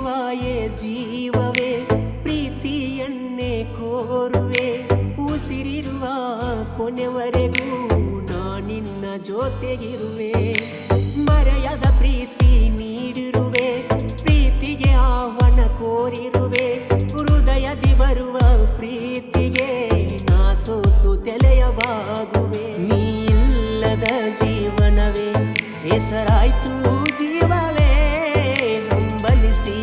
ಉಸಿರಿರುವಾಯೇ ಜೀವವೇ ಪ್ರೀತಿಯನ್ನೇ ಕೋರುವೆ ಉಸಿರಿರುವ ಕೊನೆವರೆಗೂ ನಾನಿನ್ನ ಜೊತೆಗಿರುವೆ ಮರೆಯದ ಪ್ರೀತಿ ನೀಡಿರುವೆ ಪ್ರೀತಿಗೆ ಆಹ್ವಾನ ಕೋರಿರುವೆ ಹೃದಯದಿ ಬರುವ ಪ್ರೀತಿಗೆ ನಾ ಸೋತು ತೆಲೆಯವಾಗುವೆ ನೀ ಇಲ್ಲದ ಜೀವನವೇ ಹೆಸರಾಯ್ತು ಜೀವವೇ ಹಂಬಲಿಸಿ